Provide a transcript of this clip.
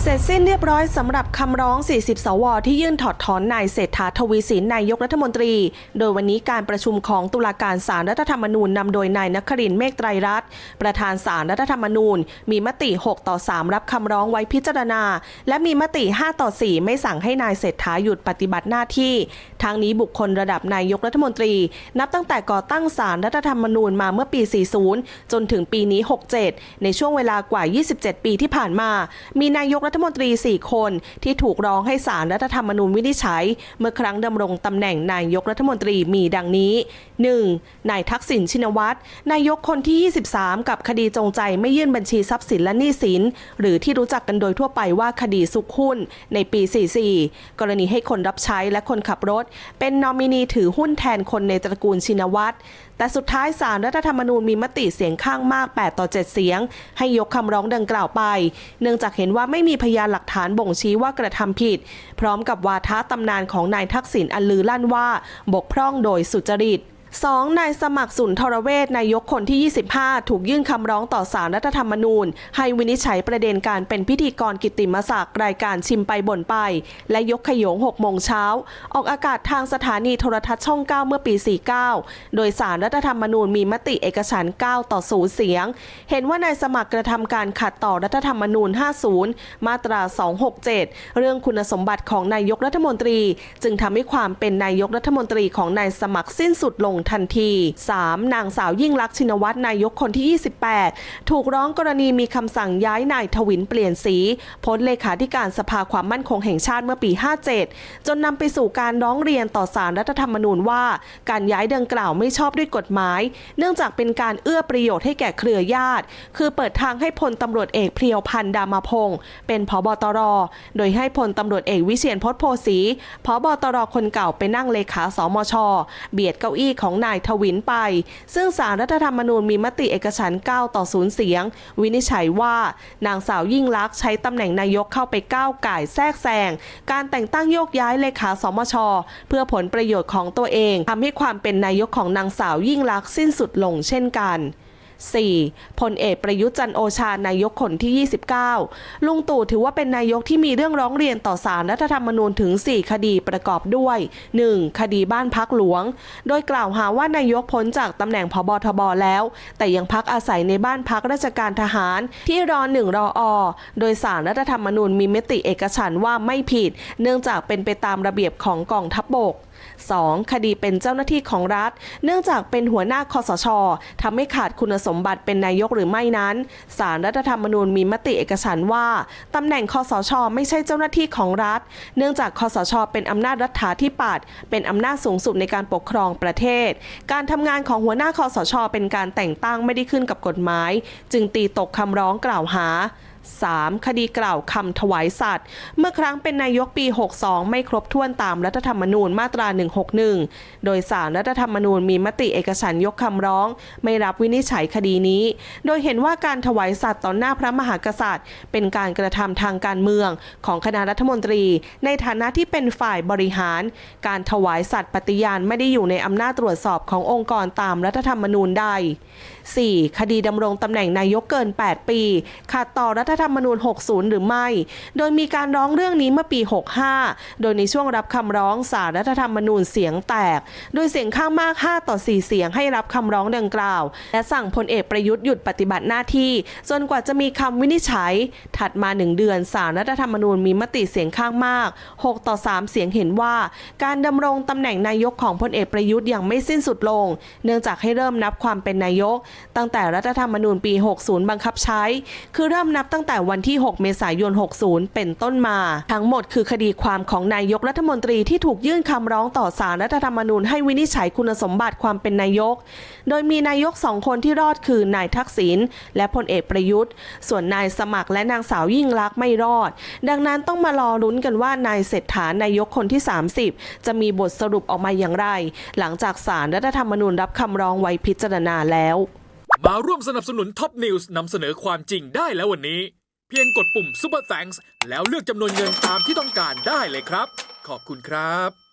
เสร็จสิ้นเรียบร้อยสำหรับคำร้อง 40 สว.ที่ยื่นถอดถอนนายเศรษฐา ทวีสิน นายกรัฐมนตรีโดยวันนี้การประชุมของตุลาการศาลรัฐธรรมนูญนำโดยนายนครินทร์ เมฆไตรรัตน์ประธานศาลรัฐธรรมนูญมีมติ 6-3 รับคำร้องไว้พิจารณาและมีมติ 5-4 ไม่สั่งให้นายเศรษฐาหยุดปฏิบัติหน้าที่ทั้งนี้บุคคลระดับนายกรัฐมนตรีนับตั้งแต่ก่อตั้งศาลรัฐธรรมนูญมาเมื่อปี 40 จนถึงปีนี้ 67 ในช่วงเวลากว่า 27 ปีที่ผ่านมามีนายกรัฐมนตรี 4 คนที่ถูกร้องให้ศาลรัฐธรรมนูญวินิจฉัยเมื่อครั้งดำรงตำแหน่งนายกรัฐมนตรีมีดังนี้ 1. นายทักษิณชินวัตรนายกคนที่ 23 กับคดีจงใจไม่ยื่นบัญชีทรัพย์สินและหนี้สินหรือที่รู้จักกันโดยทั่วไปว่าคดีซุกหุ้นในปี 44 กรณีให้คนรับใช้และคนขับรถเป็นนอมินีถือหุ้นแทนคนในตระกูลชินวัตรแต่สุดท้ายศาลรัฐธรรมนูญมีมติเสียงข้างมาก 8-7 เสียงให้ยกคำร้องดังกล่าวไปเนื่องจากเห็นว่าไม่มีพยานหลักฐานบ่งชี้ว่ากระทำผิดพร้อมกับวาทะตำนานของนายทักษิณอันลือลั่นว่าบกพร่องโดยสุจริต2. นายสมัครสุนทรเวชนายกคนที่ 25 ถูกยื่นคำร้องต่อศาลรัฐธรรมนูญให้วินิจฉัยประเด็นการเป็นพิธีกรกิตติมศักดิ์รายการชิมไปบ่นไปและยกขยง 6 โมงเช้าออกอากาศทางสถานีโทรทัศน์ช่อง 9 เมื่อปี 49 โดยศาลรัฐธรรมนูญมีมติเอกฉันท์ 9-0 เสียงเห็นว่านายสมัครกระทำการขัดต่อรัฐธรรมนูญ 50 มาตรา 267 เรื่องคุณสมบัติของนายกรัฐมนตรีจึงทำให้ความเป็นนายกรัฐมนตรีของนายสมัครสิ้นสุดลงทันที 3. นางสาวยิ่งลักษณ์ชินวัตรนายกคนที่ 28 ถูกร้องกรณีมีคำสั่งย้ายนายทวินเปลี่ยนสีพ้นเลขาธิการสภาความมั่นคงแห่งชาติเมื่อปี 57 จนนำไปสู่การร้องเรียนต่อศาลรัฐธรรมนูญว่าการย้ายดังกล่าวไม่ชอบด้วยกฎหมายเนื่องจากเป็นการเอื้อประโยชน์ให้แก่เครือญาติคือเปิดทางให้พลตำรวจเอกเพรียวพันธ์ดามาพงศ์เป็นผบ.ตร.โดยให้พลตำรวจเอกวิเชียรพจน์โพสีผบ.ตร.คนเก่าไปนั่งเลขาสมช.เบียดเก้าอี้ของนายทวินไปซึ่งศาลรัฐธรรมนูญมีมติเอกฉันท์ 9-0 เสียงวินิจฉัยว่านางสาวยิ่งลักษณ์ใช้ตำแหน่งนายกเข้าไปก้าวก่ายแทรกแซงการแต่งตั้งโยกย้ายเลขาสมช.เพื่อผลประโยชน์ของตัวเองทำให้ความเป็นนายกของนางสาวยิ่งลักษณ์สิ้นสุดลงเช่นกัน 4. พลเอกประยุทธ์จันทร์โอชานายกคนที่ 29 ลุงตู่ถือว่าเป็นนายกที่มีเรื่องร้องเรียนต่อศาลรัฐธรรมนูญถึง 4 คดีประกอบด้วย 1. คดีบ้านพักหลวงโดยกล่าวหาว่านายกพ้นจากตำแหน่งผบ.ทบ.แล้วแต่ยังพักอาศัยในบ้านพักราชการทหารที่ร1 รอ.โดยศาลรัฐธรรมนูญมีมติเอกฉันท์ว่าไม่ผิดเนื่องจากเป็นไปตามระเบียบของกองทัพบก2. คดีเป็นเจ้าหน้าที่ของรัฐเนื่องจากเป็นหัวหน้าคสช.ทำให้ขาดคุณสมบัติเป็นนายกหรือไม่นั้นศาลรัฐธรรมนูญมีมติเอกฉันท์ว่าตำแหน่งคสช.ไม่ใช่เจ้าหน้าที่ของรัฐเนื่องจากคสช.เป็นอำนาจรัฐาธิปัตย์เป็นอำนาจสูงสุดในการปกครองประเทศการทำงานของหัวหน้าคสช.เป็นการแต่งตั้งไม่ได้ขึ้นกับกฎหมายจึงตีตกคำร้องกล่าวหา3. คดีกล่าวคำถวายสัตย์เมื่อครั้งเป็นนายกปี 62 ไม่ครบถ้วนตามรัฐธรรมนูญมาตรา 161 โดยศาลรัฐธรรมนูญมีมติเอกฉันท์ยกคำร้องไม่รับวินิจฉัยคดีนี้โดยเห็นว่าการถวายสัตย์ต่อหน้าพระมหากษัตริย์เป็นการกระทำทางการเมืองของคณะรัฐมนตรีในฐานะที่เป็นฝ่ายบริหารการถวายสัตย์ปฏิญาณไม่ได้อยู่ในอำนาจตรวจสอบขององค์กรตามรัฐธรรมนูญใด 4. คดีดำรงตำแหน่งนายกเกิน 8 ปีขัดต่อรัฐธรรมนูญ 60 หรือไม่โดยมีการร้องเรื่องนี้เมื่อปี 65 โดยในช่วงรับคำร้องศาลรัฐธรรมนูญเสียงแตกโดยเสียงข้างมาก 5-4 เสียงให้รับคำร้องดังกล่าวและสั่งพลเอกประยุทธ์หยุดปฏิบัติหน้าที่จนกว่าจะมีคำวินิจฉัยถัดมา1 เดือนศาลรัฐธรรมนูญมีมติเสียงข้างมาก 6-3 เสียงเห็นว่าการดำรงตำแหน่งนายกของพลเอกประยุทธ์ยังไม่สิ้นสุดลงเนื่องจากให้เริ่มนับความเป็นนายกตั้งแต่รัฐธรรมนูญปี 60 บังคับใช้คือเริ่มนับตั้งแต่วันที่ 6 เมษายน 60 เป็นต้นมาทั้งหมดคือคดีความของนายกรัฐมนตรีที่ถูกยื่นคำร้องต่อศาลรัฐธรรมนูญให้วินิจฉัยคุณสมบัติความเป็นนายกโดยมีนายก2 คนที่รอดคือนายทักษิณและพลเอกประยุทธ์ส่วนนายสมัครและนางสาวยิ่งลักษณ์ไม่รอดดังนั้นต้องมารอลุ้นกันว่านายเศรษฐานายกคนที่ 30 จะมีบทสรุปออกมาอย่างไรหลังจากศาลรัฐธรรมนูญรับคำร้องไว้พิจารณาแล้วมาร่วมสนับสนุนท็อปนิวส์นำเสนอความจริงได้แล้ววันนี้เพียงกดปุ่ม Super Thanks แล้วเลือกจำนวนเงินตามที่ต้องการได้เลยครับขอบคุณครับ